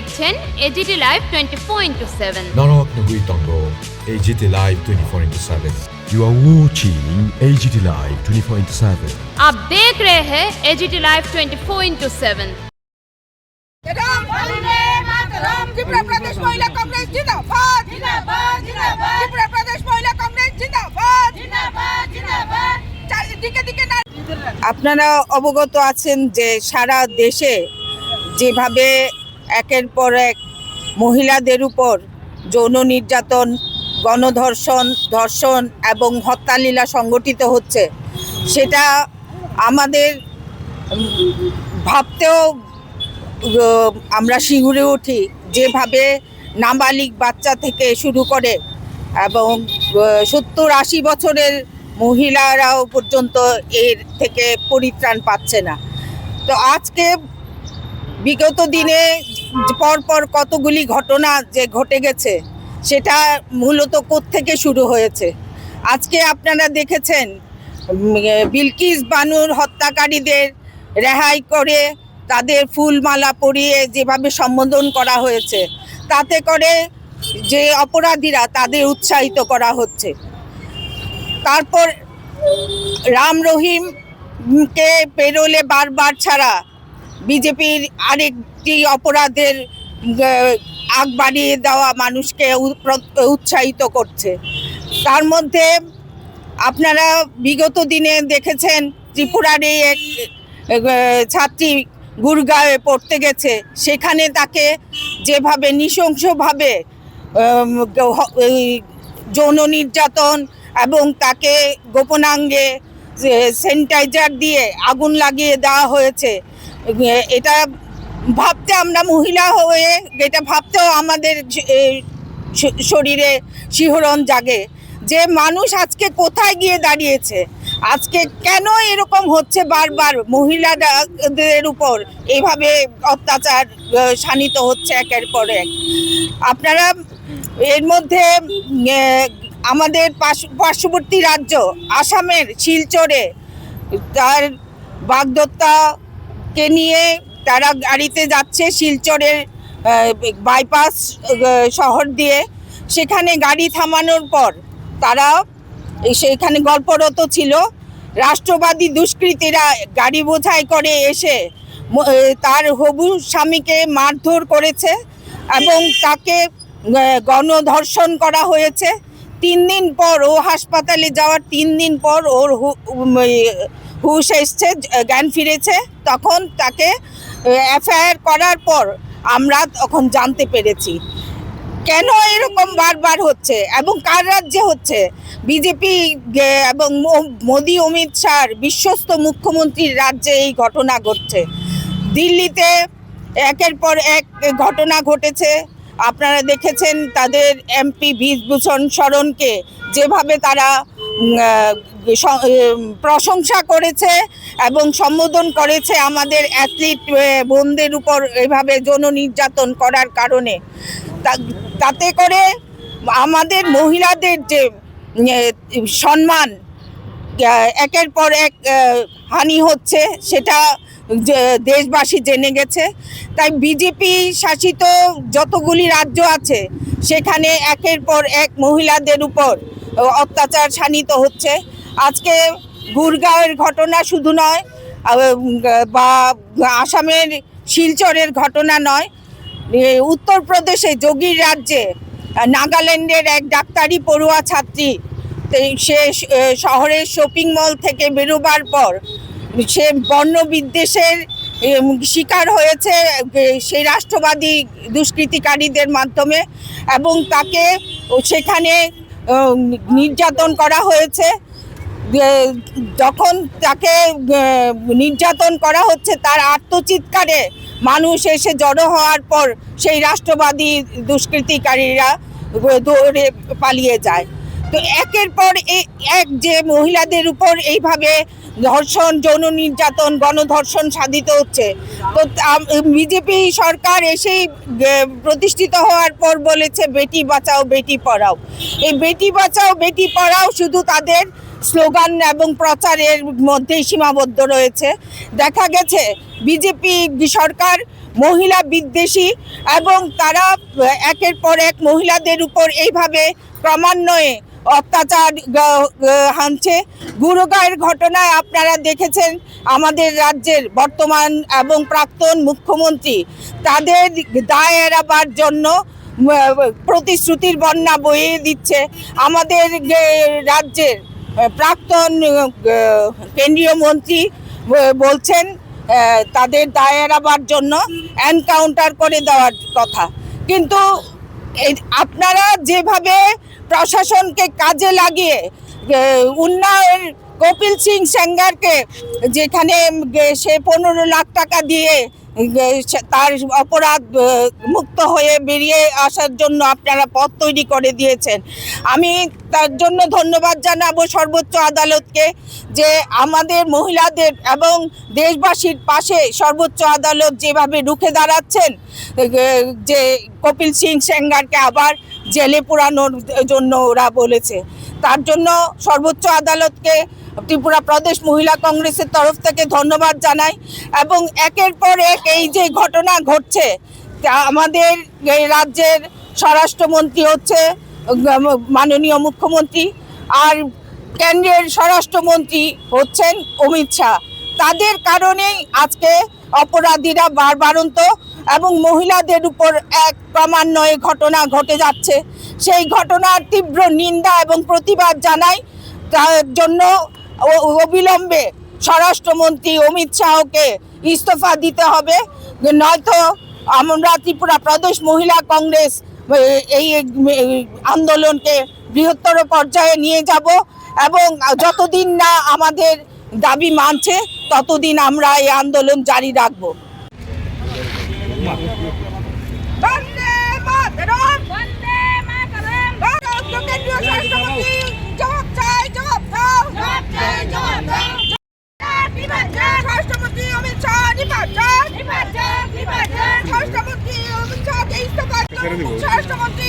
দেখছেন AGT live 24/7। নরকনগুই তঙ্গ AGT Live 24/7। You are watching AGT Live 24/7। आप देख रहे हैं एजीटी लाइव 24/7। त्रिपुरा प्रदेश महिला कांग्रेस जिंदाबाद जिंदाबाद जिंदाबाद त्रिपुरा प्रदेश महिला कांग्रेस जिंदाबाद जिंदाबाद जिंदाबाद চারিদিকে দিকে না। আপনারা অবগত আছেন যে সারা দেশে যেভাবে একের পর এক মহিলাদের উপর যৌন নির্যাতন, গণধর্ষণ, ধর্ষণ এবং হত্যালীলা সংগঠিত হচ্ছে, সেটা আমাদের ভাবতেও আমরা শিউরে উঠি। যেভাবে নাবালিগ বাচ্চা থেকে শুরু করে এবং 70-80 বছরের মহিলারাও পর্যন্ত এর থেকে পরিত্রাণ পাচ্ছে না। তো আজকে বিগত দিনে পরপর কতগুলি ঘটনা যে ঘটে গেছে, সেটা মূলত কোত্থেকে শুরু হয়েছে। আজকে আপনারা দেখেছেন বিলকিস বানুর হত্যাকারীদের রেহাই করে তাদের ফুলমালা পরিয়ে যেভাবে সম্বোধন করা হয়েছে, তাতে করে যে অপরাধীরা তাদের উৎসাহিত করা হচ্ছে। তারপর রাম রহিমকে পেরোলে বারবার ছাড়া বিজেপির আরেকটি অপরাধের আগ বাড়িয়ে দেওয়া মানুষকে উৎসাহিত করছে। তার মধ্যে আপনারা বিগত দিনে দেখেছেন ত্রিপুরার এই এক ছাত্রী গুরগাঁওয়ে পড়তে গেছে, সেখানে তাকে যেভাবে নৃশংসভাবে যৌন নির্যাতন এবং তাকে গোপনাঙ্গে স্যানিটাইজার দিয়ে আগুন লাগিয়ে দেওয়া হয়েছে। এটা ভাবতে আমরা মহিলা হয়ে এটা ভাবতেও আমাদের শরীরে শিহরণ জাগে যে মানুষ আজকে কোথায় গিয়ে দাঁড়িয়েছে। আজকে কেন এরকম হচ্ছে, বারবার মহিলাদের উপর এইভাবে অত্যাচার শানিত হচ্ছে একের পর এক। আপনারা এর মধ্যে আমাদের পার্শ্ববর্তী রাজ্য আসামের শিলচরে তার বাগদত্তাকে নিয়ে তারা গাড়িতে যাচ্ছে শিলচরের বাইপাস শহর দিয়ে। সেখানে গাড়ি থামানোর পর তারা সেখানে গল্পরত ছিল। রাষ্ট্রবাদী দুষ্কৃতীরা গাড়ি বোঝাই করে এসে তার হবু স্বামীকে মারধর করেছে এবং তাকে গণধর্ষণ করা হয়েছে। 3 দিন পর, ও হাসপাতালে যাওয়ার 3 দিন পর ওর হুঁশ এসছে, জ্ঞান ফিরেছে। তখন তাকে এফআইআর করার পর আমরা তখন জানতে পেরেছি কেন এরকম বারবার হচ্ছে এবং কার রাজ্যে হচ্ছে। বিজেপি এবং মোদি অমিত শাহর বিশ্বস্ত মুখ্যমন্ত্রীর রাজ্যে এই ঘটনা ঘটছে। দিল্লিতে একের পর এক ঘটনা ঘটেছে। আপনারা দেখেছেন তাদের এমপি বিভূষণ শরণকে যেভাবে তারা প্রশংসা করেছে এবং সম্বোধন করেছে আমাদের অ্যাথলিট বোনদের উপর এভাবে যৌন নির্যাতন করার কারণে। তাতে করে আমাদের মহিলাদের যে সম্মান একের পর এক হানি হচ্ছে, সেটা দেশবাসী জেনে গেছে। তাই বিজেপি শাসিত যতগুলি রাজ্য আছে সেখানে একের পর এক মহিলাদের উপর অত্যাচার শানিত হচ্ছে। আজকে গুরগাঁওয়ের ঘটনা শুধু নয়, বা আসামের শিলচরের ঘটনা নয়, উত্তরপ্রদেশে যোগীর রাজ্যে নাগাল্যান্ডের এক ডাক্তারি পড়ুয়া ছাত্রী, সে শহরের শপিং মল থেকে বেরোবার পর সে বর্ণবিদ্বেষের শিকার হয়েছে সেই রাষ্ট্রবাদী দুষ্কৃতিকারীদের মাধ্যমে এবং তাকে সেখানে নির্যাতন করা হয়েছে। যখন তাকে নির্যাতন করা হচ্ছে, তার আর্তচিৎকারে মানুষ এসে জড়ো হওয়ার পর সেই রাষ্ট্রবাদী দুষ্কৃতিকারীরা দৌড়ে পালিয়ে যায়। তো একের পর এক যে মহিলাদের উপর এইভাবে ধর্ষণ, যৌন নির্যাতন, গণধর্ষণ সাধিত হচ্ছে, তো বিজেপি সরকার এসেই প্রতিষ্ঠিত হওয়ার পর বলেছে বেটি বাঁচাও বেটি পড়াও। এই বেটি বাঁচাও বেটি পড়াও শুধু তাদের স্লোগান এবং প্রচারের মধ্যেই সীমাবদ্ধ রয়েছে। দেখা গেছে বিজেপি সরকার মহিলা বিদ্বেষী এবং তারা একের পর এক মহিলাদের উপর এইভাবে ক্রমান্বয়ে অত্যাচার হানছে। গুরগাঁওয়ের ঘটনায় আপনারা দেখেছেন আমাদের রাজ্যের বর্তমান এবং প্রাক্তন মুখ্যমন্ত্রী তাদের দায় এড়াবার জন্য প্রতিশ্রুতির বন্যা বইয়ে দিচ্ছে। আমাদের রাজ্যের প্রাক্তন কেন্দ্রীয় মন্ত্রী বলছেন তাদের দায় এড়াবার জন্য এনকাউন্টার করে দেওয়ার কথা, কিন্তু আপনারা যেভাবে প্রশাসনকে কাজে লাগিয়ে উন্নয়ন কপিল সিং সেঙ্গারকে যেখানে সে 15 লাখ টাকা দিয়ে তার অপরাধ মুক্ত হয়ে বেরিয়ে আসার জন্য আপনারা পথ তৈরি করে দিয়েছেন। আমি তার জন্য ধন্যবাদ জানাবো সর্বোচ্চ আদালতকে যে আমাদের মহিলাদের এবং দেশবাসীর পাশে সর্বোচ্চ আদালত যেভাবে রুখে দাঁড়াচ্ছেন, যে কপিল সিং সেঙ্গারকে আবার জেলে পুরানোর জন্য ওরা বলেছে, তার জন্য সর্বোচ্চ আদালতকে ত্রিপুরা প্রদেশ মহিলা কংগ্রেসের তরফ থেকে ধন্যবাদ জানাই। এবং একের পর এক এই যে ঘটনা ঘটছে, আমাদের এই রাজ্যের স্বরাষ্ট্রমন্ত্রী হচ্ছে মাননীয় মুখ্যমন্ত্রী, আর কেন্দ্রের স্বরাষ্ট্রমন্ত্রী হচ্ছেন অমিত শাহ। তাদের কারণেই আজকে অপরাধীরা বারবারন্ত এবং মহিলাদের উপর এক ক্রমান্বয়ে ঘটনা ঘটে যাচ্ছে। সেই ঘটনার তীব্র নিন্দা এবং প্রতিবাদ জানাই। তার জন্য অবিলম্বে স্বরাষ্ট্রমন্ত্রী অমিত শাহকে ইস্তফা দিতে হবে, নয়তো আমরা ত্রিপুরা প্রদেশ মহিলা কংগ্রেস এই আন্দোলনকে বৃহত্তর পর্যায়ে নিয়ে যাব এবং যতদিন না আমাদের দাবি মানছে ততদিন আমরা এই আন্দোলন জারি রাখবো। স্বরাষ্ট্রমন্ত্রী অমিত শাহ স্বরাষ্ট্রমন্ত্রী